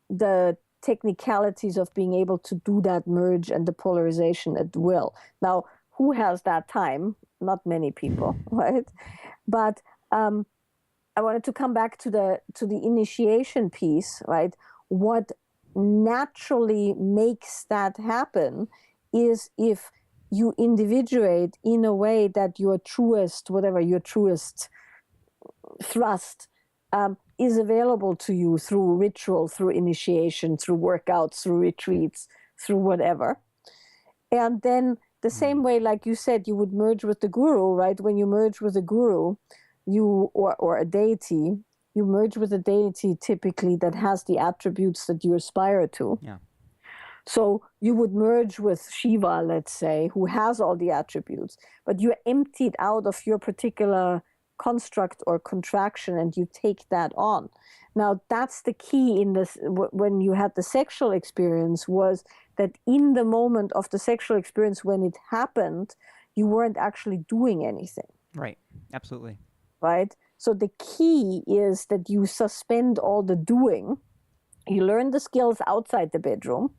the technicalities of being able to do that merge and the polarization at will. Now, who has that time? Not many people, right? But I wanted to come back to the initiation piece, right? What naturally makes that happen is if you individuate in a way that your truest, whatever your truest thrust is available to you through ritual, through initiation, through workouts, through retreats, through whatever. And then the same way, like you said, you would merge with the guru, right? When you merge with a guru, or a deity, you merge with a deity typically that has the attributes that you aspire to. Yeah. So you would merge with Shiva, let's say, who has all the attributes, but you're emptied out of your particular construct or contraction and you take that on. Now, that's the key in this, when you had the sexual experience, was that in the moment of the sexual experience, when it happened, you weren't actually doing anything. Right. Absolutely. Right? So the key is that you suspend all the doing. You learn the skills outside the bedroom,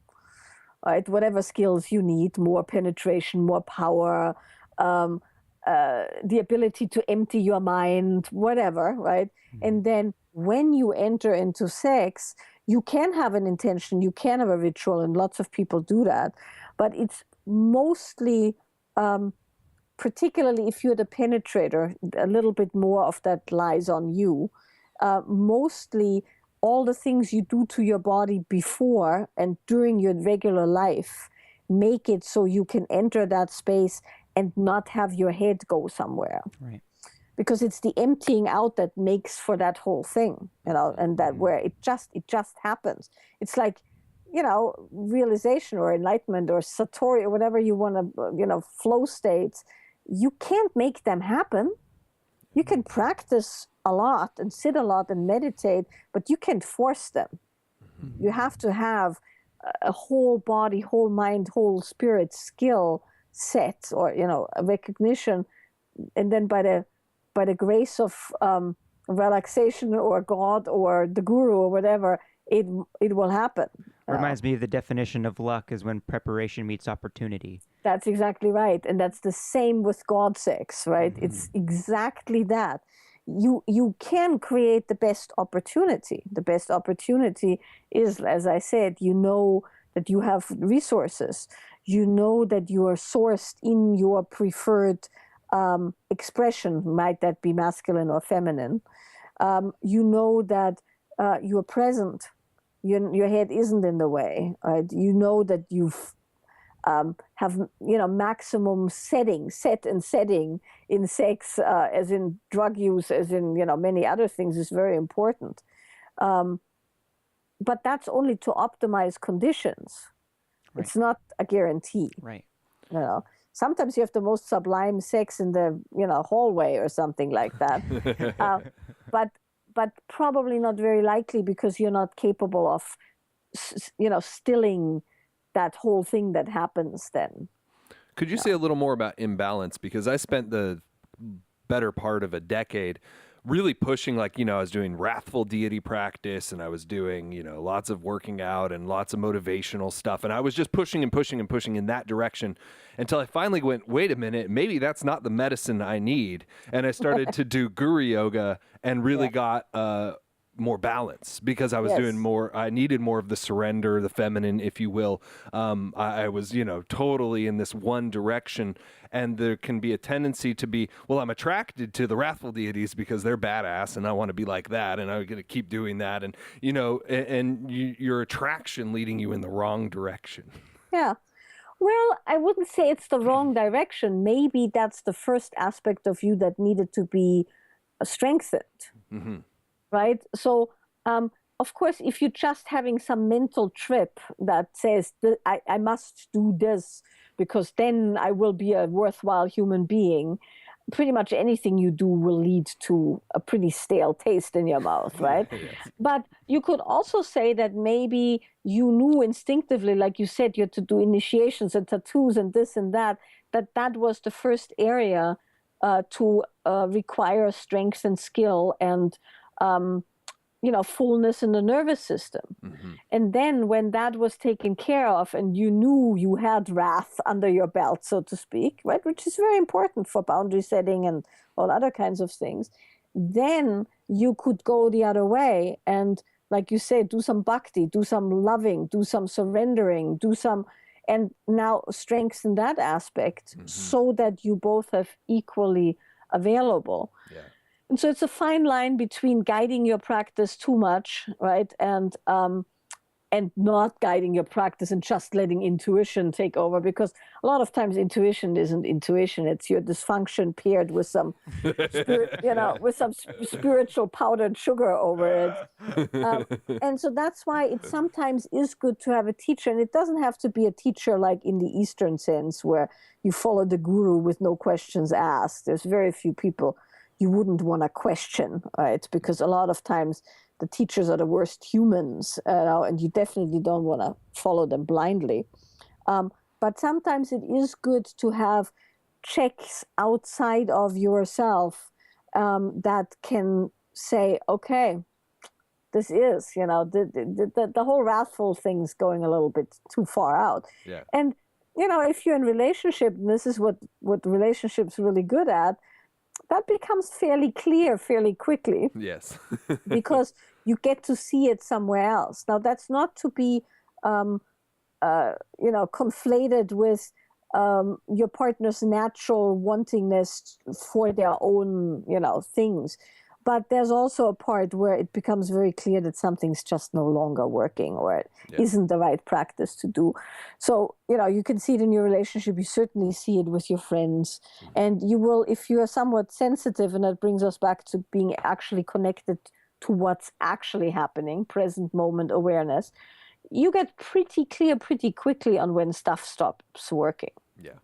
right? Whatever skills you need, more penetration, more power, the ability to empty your mind, whatever, right? And then when you enter into sex, you can have an intention, you can have a ritual, and lots of people do that. But it's mostly, particularly if you're the penetrator, a little bit more of that lies on you. Mostly all the things you do to your body before and during your regular life make it so you can enter that space and not have your head go somewhere. Right. Because it's the emptying out that makes for that whole thing, you know, and that where it just happens. It's like, you know, realization or enlightenment or Satori or whatever you want to, you know, flow states. You can't make them happen. You can practice a lot and sit a lot and meditate, but you can't force them. You have to have a whole body, whole mind, whole spirit skill set, or, you know, a recognition, and then by the grace of relaxation or God or the guru or whatever, it will happen. Reminds me of the definition of luck is when preparation meets opportunity. That's exactly right. And that's the same with God sex, right? It's exactly that. You can create the best opportunity. The best opportunity is, as I said, you know that you have resources. You know that you are sourced in your preferred expression, might that be masculine or feminine. You know that you are present. Your head isn't in the way. Right? You know that you've have, you know, maximum setting in sex, as in drug use, as in, you know, many other things, is very important. But that's only to optimize conditions. Right. It's not a guarantee. Right. You know, sometimes you have the most sublime sex in the, you know, hallway or something like that. But probably not very likely, because you're not capable of, you know, stilling that whole thing that happens then. Could you say a little more about imbalance? Because I spent the better part of a decade really pushing, like, you know, I was doing wrathful deity practice, and I was doing, you know, lots of working out and lots of motivational stuff. And I was just pushing and pushing and pushing in that direction until I finally went, wait a minute, maybe that's not the medicine I need. And I started to do guru yoga and really got more balance, because I was doing more, I needed more of the surrender, the feminine, if you will. I was, you know, totally in this one direction, and there can be a tendency to be, well, I'm attracted to the wrathful deities because they're badass and I want to be like that, and I'm going to keep doing that. And, you know, and your attraction leading you in the wrong direction. Yeah. Well, I wouldn't say it's the wrong direction. Maybe that's the first aspect of you that needed to be strengthened. Right? So of course, if you're just having some mental trip that says, I must do this because then I will be a worthwhile human being, pretty much anything you do will lead to a pretty stale taste in your mouth, right? Yes. But you could also say that maybe you knew instinctively, like you said, you had to do initiations and tattoos and this and that, that was the first area to require strength and skill and fullness in the nervous system. Mm-hmm. And then when that was taken care of and you knew you had wrath under your belt, so to speak, right, which is very important for boundary setting and all other kinds of things, then you could go the other way and, like you said, do some bhakti, do some loving, do some surrendering, and now strengthen that aspect so that you both have equally available. Yeah. And so it's a fine line between guiding your practice too much, right, and not guiding your practice and just letting intuition take over, because a lot of times intuition isn't intuition; it's your dysfunction paired with some, with some spiritual powdered sugar over it. And so that's why it sometimes is good to have a teacher, and it doesn't have to be a teacher like in the Eastern sense, where you follow the guru with no questions asked. There's very few people you wouldn't want to question, right? Because a lot of times the teachers are the worst humans, and you definitely don't want to follow them blindly. But sometimes it is good to have checks outside of yourself that can say, okay, this is, the whole wrathful thing's going a little bit too far out. Yeah. And, if you're in relationship, and this is what relationships really good at, that becomes fairly clear fairly quickly. Yes. Because you get to see it somewhere else. Now, that's not to be, conflated with your partner's natural wantingness for their own, things. But there's also a part where it becomes very clear that something's just no longer working, or it isn't the right practice to do. So, you can see it in your relationship. You certainly see it with your friends. And you will, if you are somewhat sensitive, and that brings us back to being actually connected to what's actually happening, present moment awareness, you get pretty clear pretty quickly on when stuff stops working. Yeah.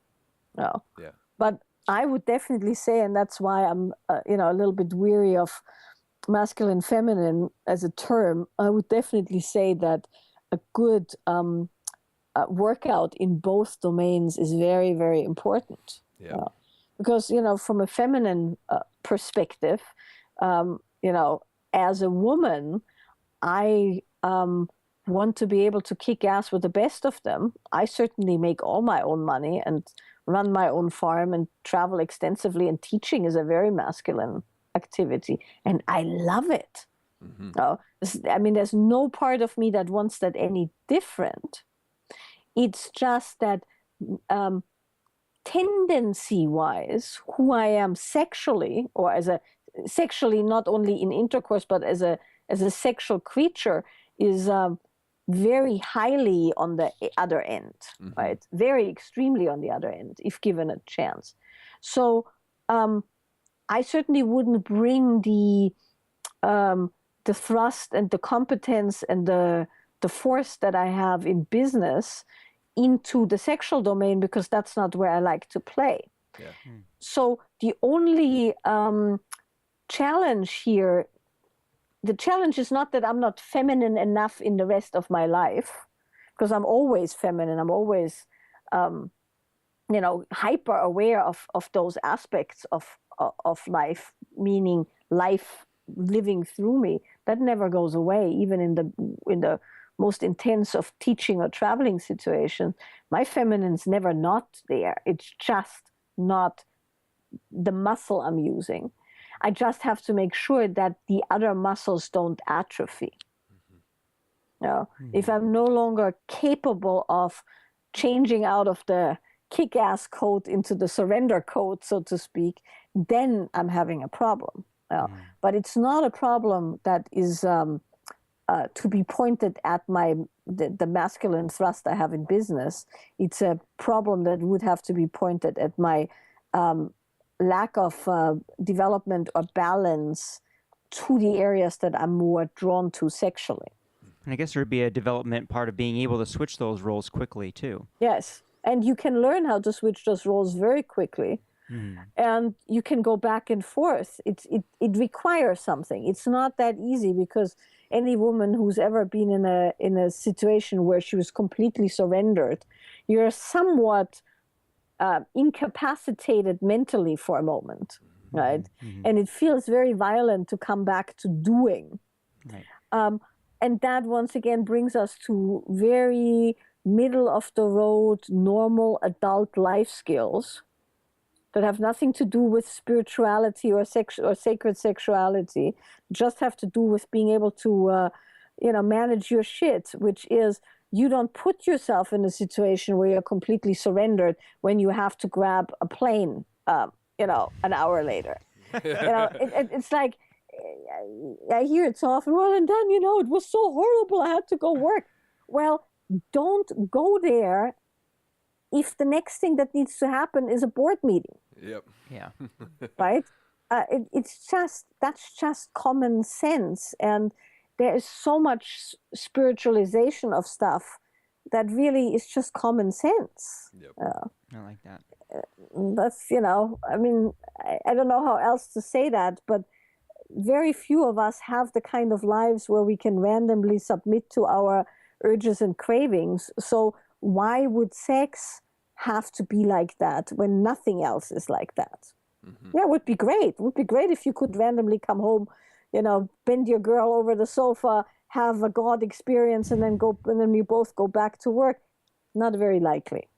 No. Yeah. But I would definitely say, and that's why I'm, a little bit weary of masculine, feminine as a term. I would definitely say that a good workout in both domains is very, very important. Yeah. Because, from a feminine perspective, as a woman, I want to be able to kick ass with the best of them. I certainly make all my own money and run my own farm and travel extensively, and teaching is a very masculine activity, and I love it. There's no part of me that wants that any different. It's just that tendency-wise, who I am sexually, or sexually not only in intercourse but as a sexual creature, is very highly on the other end, right? Very extremely on the other end, if given a chance. So I certainly wouldn't bring the thrust and the competence and the force that I have in business into the sexual domain, because that's not where I like to play. Yeah. So the only challenge here, the challenge is not that I'm not feminine enough in the rest of my life, because I'm always feminine. I'm always, hyper aware of those aspects of life, meaning life living through me. That never goes away, even in the most intense of teaching or traveling situations. My feminine's never not there. It's just not the muscle I'm using. I just have to make sure that the other muscles don't atrophy. If I'm no longer capable of changing out of the kick-ass coat into the surrender coat, so to speak, then I'm having a problem. But it's not a problem that is to be pointed at the masculine thrust I have in business. It's a problem that would have to be pointed at my lack of development or balance to the areas that I'm more drawn to sexually. And I guess there'd be a development part of being able to switch those roles quickly too. Yes. And you can learn how to switch those roles very quickly. And you can go back and forth. It requires something. It's not that easy, because any woman who's ever been in a situation where she was completely surrendered, you're somewhat incapacitated mentally for a moment, right? And it feels very violent to come back to doing. Right. And that once again brings us to very middle of the road, normal adult life skills that have nothing to do with spirituality or sacred sexuality, just have to do with being able to, manage your shit, which is you don't put yourself in a situation where you're completely surrendered when you have to grab a plane, an hour later. It's like, I hear it so often, well, and then, it was so horrible, I had to go work. Well, don't go there if the next thing that needs to happen is a board meeting. Yep. Yeah. Right? That's just common sense. And there is so much spiritualization of stuff that really is just common sense. Yep. I like that. That's, I don't know how else to say that, but very few of us have the kind of lives where we can randomly submit to our urges and cravings. So why would sex have to be like that when nothing else is like that? Yeah, it would be great. It would be great if you could randomly come home, bend your girl over the sofa, have a God experience, and then you both go back to work. Not very likely.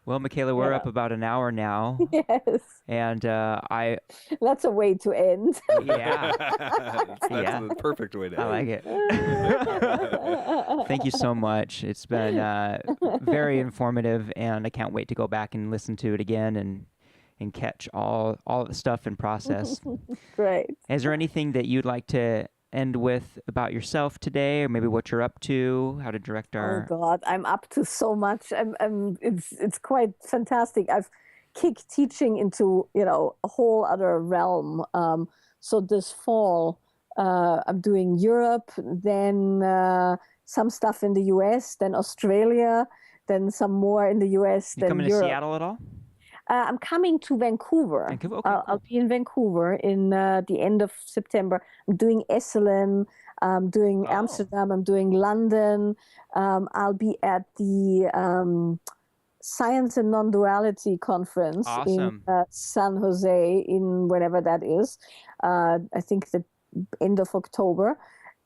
Well, Michaela, we're up about an hour now. Yes. And That's a way to end. Yeah. That's the perfect way to end. I like it. Thank you so much. It's been very informative, and I can't wait to go back and listen to it again and catch all the stuff and process. Great. Is there anything that you'd like to end with about yourself today, or maybe what you're up to, how to direct our... Oh God, I'm up to so much. It's quite fantastic. I've kicked teaching into, a whole other realm. So this fall, I'm doing Europe, then some stuff in the US, then Australia, then some more in the US, You then coming Europe. to Seattle at all? I'm coming to Vancouver. Vancouver? Okay, I'll be in Vancouver in the end of September. I'm doing Esselen. I'm doing Amsterdam. I'm doing London. I'll be at the Science and Non-Duality Conference in San Jose in whenever that is. I think the end of October.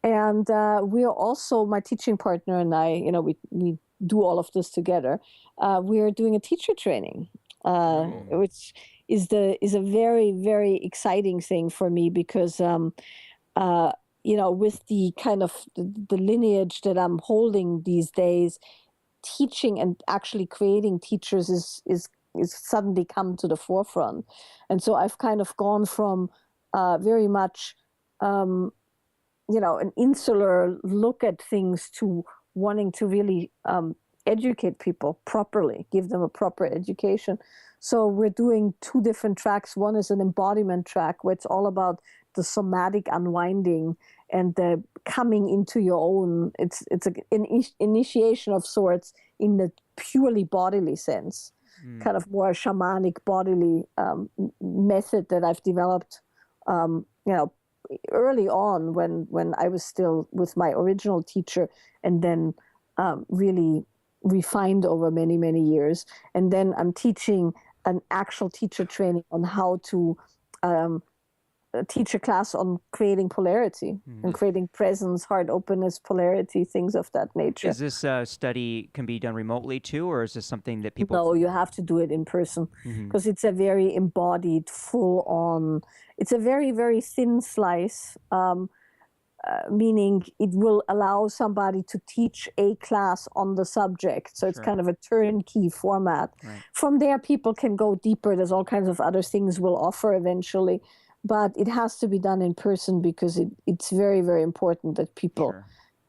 And we are also, my teaching partner and I, we do all of this together. We are doing a teacher training. Which is a very, very exciting thing for me, because with the kind of the lineage that I'm holding these days, teaching and actually creating teachers is suddenly come to the forefront. And so I've kind of gone from very much an insular look at things to wanting to really educate people properly, give them a proper education. So we're doing 2 different tracks. One is an embodiment track, where it's all about the somatic unwinding and the coming into your own. It's an initiation of sorts in the purely bodily sense, kind of more shamanic bodily method that I've developed, early on when I was still with my original teacher, and then really refined over many, many years. And then I'm teaching an actual teacher training on how to teach a class on creating polarity and creating presence, heart openness, polarity, things of that nature. Is this study can be done remotely too, or is this something that people... No, you have to do it in person, because it's a very embodied, full-on, it's a very, very thin slice, meaning it will allow somebody to teach a class on the subject. So it's kind of a turnkey format. Right. From there, people can go deeper. There's all kinds of other things we'll offer eventually. But it has to be done in person, because it's very, very important that people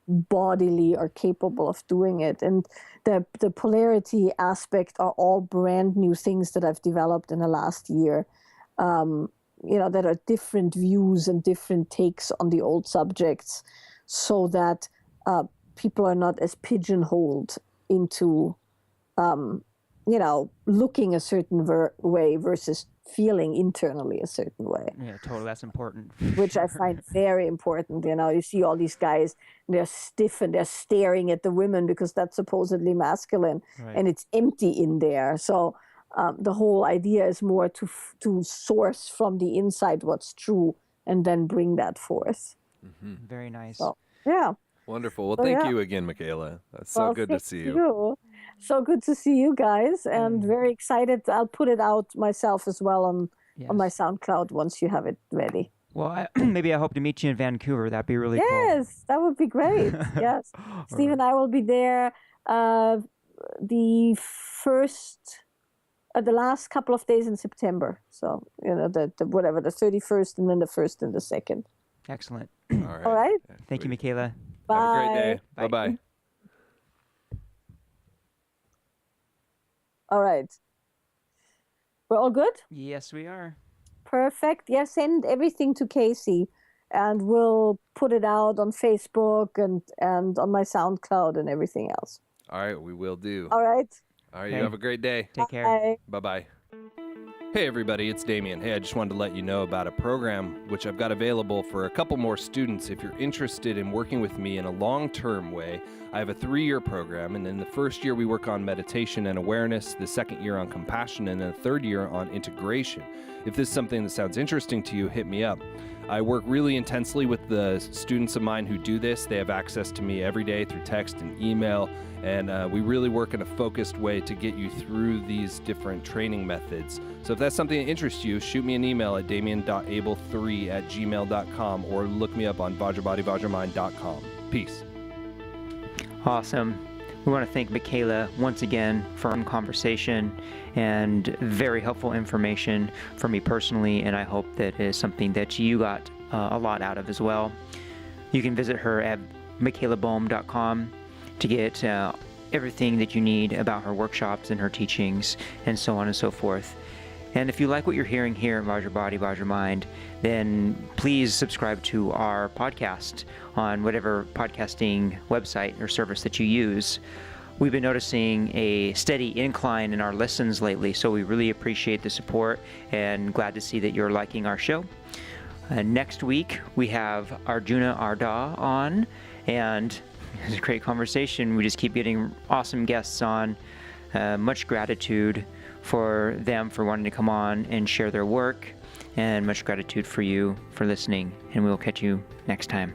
bodily are capable of doing it. And the polarity aspect are all brand new things that I've developed in the last year. that are different views and different takes on the old subjects, so that people are not as pigeonholed into looking a certain way versus feeling internally a certain way. Yeah, totally. That's important. Which I find very important. You see all these guys, they're stiff and they're staring at the women because that's supposedly masculine, Right. and it's empty in there. So the whole idea is more to source from the inside what's true and then bring that forth. Mm-hmm. Very nice. So, yeah. Wonderful. Well, thank you again, Michaela. That's so good to see you. So good to see you guys, and very excited. I'll put it out myself as well on my SoundCloud once you have it ready. Well, maybe I hope to meet you in Vancouver. That'd be really cool. Yes, that would be great. Yes. Steve and I will be there the last couple of days in September. So, the 31st and then the 1st and the 2nd. Excellent. All right. Thank you, Michaela. Bye. Have a great day. Bye. Bye-bye. All right. We're all good? Yes, we are. Perfect. Yeah, send everything to Casey, and we'll put it out on Facebook and on my SoundCloud and everything else. All right, we will do. All right. All right, you have a great day. Take care. Bye. Bye-bye. Hey everybody, it's Damien. Hey, I just wanted to let you know about a program which I've got available for a couple more students. If you're interested in working with me in a long-term way, I have a 3-year program, and in the first year we work on meditation and awareness, the second year on compassion, and the third year on integration. If this is something that sounds interesting to you, hit me up. I work really intensely with the students of mine who do this. They have access to me every day through text and email, and we really work in a focused way to get you through these different training methods. So if that's something that interests you, shoot me an email at damien.abel3@gmail.com or look me up on vajrabodivajramind.com. Peace. Awesome. We want to thank Michaela once again for our conversation and very helpful information for me personally, and I hope that is something that you got a lot out of as well. You can visit her at michaelaboehm.com to get everything that you need about her workshops and her teachings and so on and so forth. And if you like what you're hearing here at Vajra Body Vajra Mind, then please subscribe to our podcast on whatever podcasting website or service that you use. We've been noticing a steady incline in our listens lately, so we really appreciate the support and glad to see that you're liking our show. Next week, we have Arjuna Arda on, and it's a great conversation. We just keep getting awesome guests on. Much gratitude for them for wanting to come on and share their work, and much gratitude for you for listening, and we'll catch you next time.